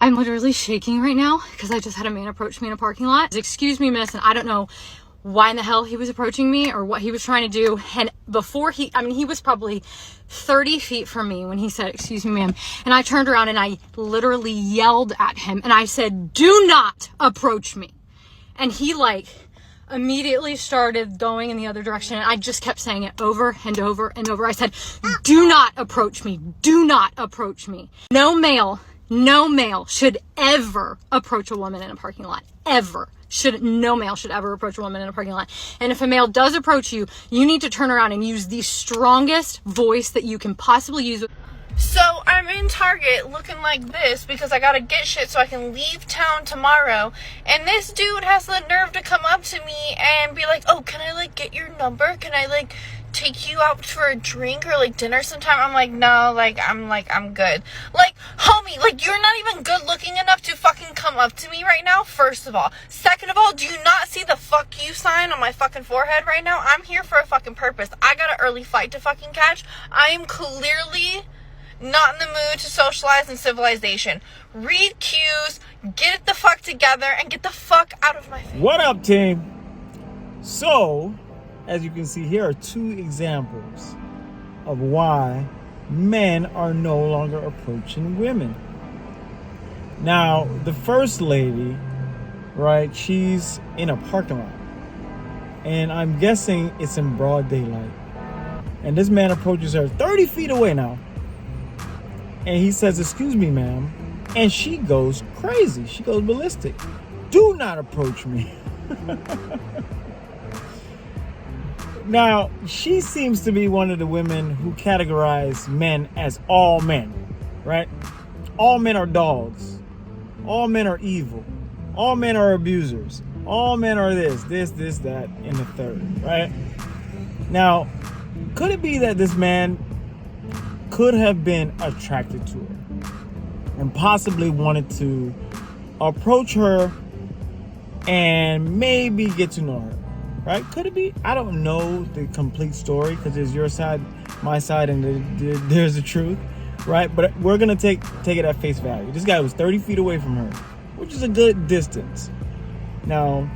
I'm literally shaking right now because I just had a man approach me in a parking lot. Excuse me, miss, and I don't know why in the hell he was approaching me or what he was trying to do. And before he was probably 30 feet from me when he said, excuse me, ma'am. And I turned around and I literally yelled at him and I said, do not approach me. And he immediately started going in the other direction. And I just kept saying it over and over and over. I said, do not approach me. Do not approach me. No male should ever approach a woman in a parking lot. Ever. No male should ever approach a woman in a parking lot. And if a male does approach you, you need to turn around and use the strongest voice that you can possibly use. So I'm in Target looking like this because I gotta get shit so I can leave town tomorrow. And this dude has the nerve to come up to me and be like, oh, can I get your number? Can I take you out for a drink or dinner sometime? I'm like, no, I'm good. Homie, you're not even good looking enough to fucking come up to me right now, first of all. Second of all, do you not see the fuck you sign on my fucking forehead right now? I'm here for a fucking purpose. I got an early flight to fucking catch. I am clearly not in the mood to socialize in civilization. Read cues, get it the fuck together, and get the fuck out of my face. What up, team? So, as you can see, here are two examples of why men are no longer approaching women. Now, the first lady, right, she's in a parking lot. And I'm guessing it's in broad daylight. And this man approaches her 30 feet away now. And he says, excuse me, ma'am. And she goes crazy. She goes ballistic. Do not approach me. Now, she seems to be one of the women who categorize men as all men, right? All men are dogs. All men are evil. All men are abusers. All men are this, that, and the third, right? Now, could it be that this man could have been attracted to her and possibly wanted to approach her and maybe get to know her? Right? Could it be? I don't know the complete story because there's your side, my side, and there's the truth, right? But we're going to take it at face value. This guy was 30 feet away from her, which is a good distance. Now,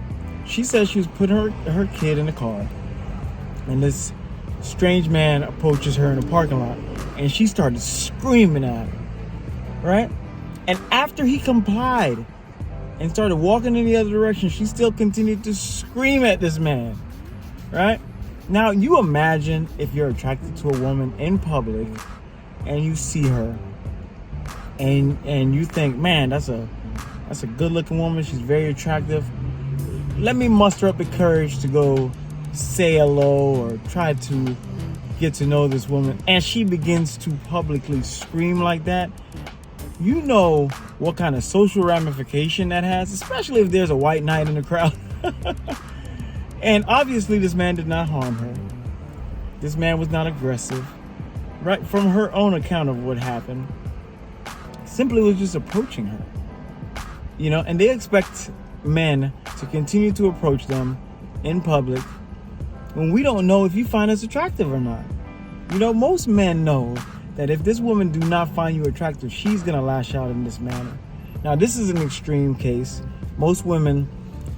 she says she was putting her kid in the car, and this strange man approaches her in the parking lot, and she started screaming at him, right? And after he complied and started walking in the other direction, she still continued to scream at this man, right? Now, you imagine if you're attracted to a woman in public and you see her and you think, man, that's a good looking woman. She's very attractive. Let me muster up the courage to go say hello or try to get to know this woman. And she begins to publicly scream like that. You know what kind of social ramification that has, especially if there's a white knight in the crowd. And obviously this man did not harm her. This man was not aggressive, right? From her own account of what happened, simply was just approaching her, and they expect men to continue to approach them in public when we don't know if you find us attractive or not. Most men know that if this woman do not find you attractive, she's going to lash out in this manner. Now, this is an extreme case. Most women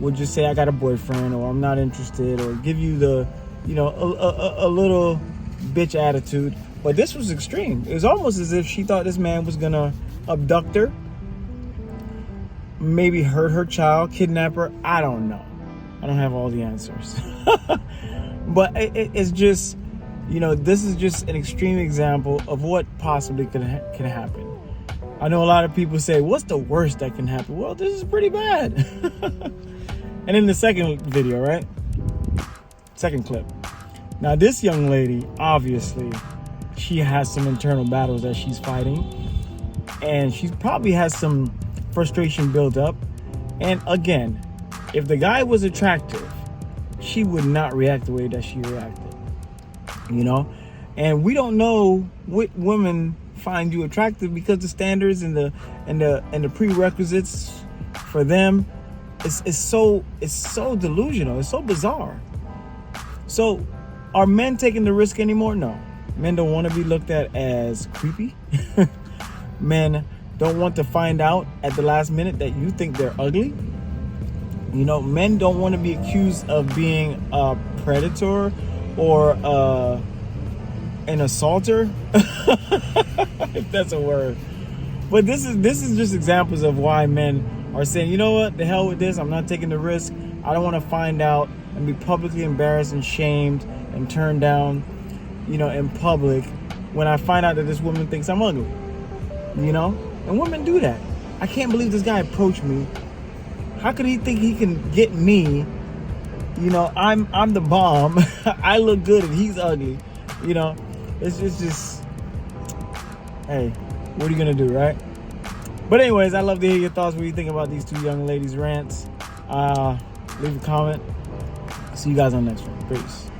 would just say, I got a boyfriend, or I'm not interested, or give you the, a little bitch attitude. But this was extreme. It was almost as if she thought this man was going to abduct her, maybe hurt her child, kidnap her. I don't know. I don't have all the answers. But it's just... this is just an extreme example of what possibly can happen. I know a lot of people say, what's the worst that can happen? Well, this is pretty bad. And in the second video, right? Second clip. Now, this young lady, obviously, she has some internal battles that she's fighting. And she probably has some frustration built up. And again, if the guy was attractive, she would not react the way that she reacted. And we don't know what women find you attractive because the standards and the prerequisites for them is so delusional. It's so bizarre. So are men taking the risk anymore? No. Men don't want to be looked at as creepy. Men don't want to find out at the last minute that you think they're ugly. You know, men don't want to be accused of being a predator or an assaulter, if that's a word. But this is just examples of why men are saying, you know what, the hell with this. I'm not taking the risk. I don't want to find out and be publicly embarrassed and shamed and turned down, you know, in public when I find out that this woman thinks I'm ugly. You know, and women do that. I can't believe this guy approached me. How could he think he can get me? You know, I'm the bomb. I look good and he's ugly. You know, it's just, hey, what are you gonna do, right? But anyways, I love to hear your thoughts. What do you think about these two young ladies' rants? Leave a comment. See you guys on the next one. Peace.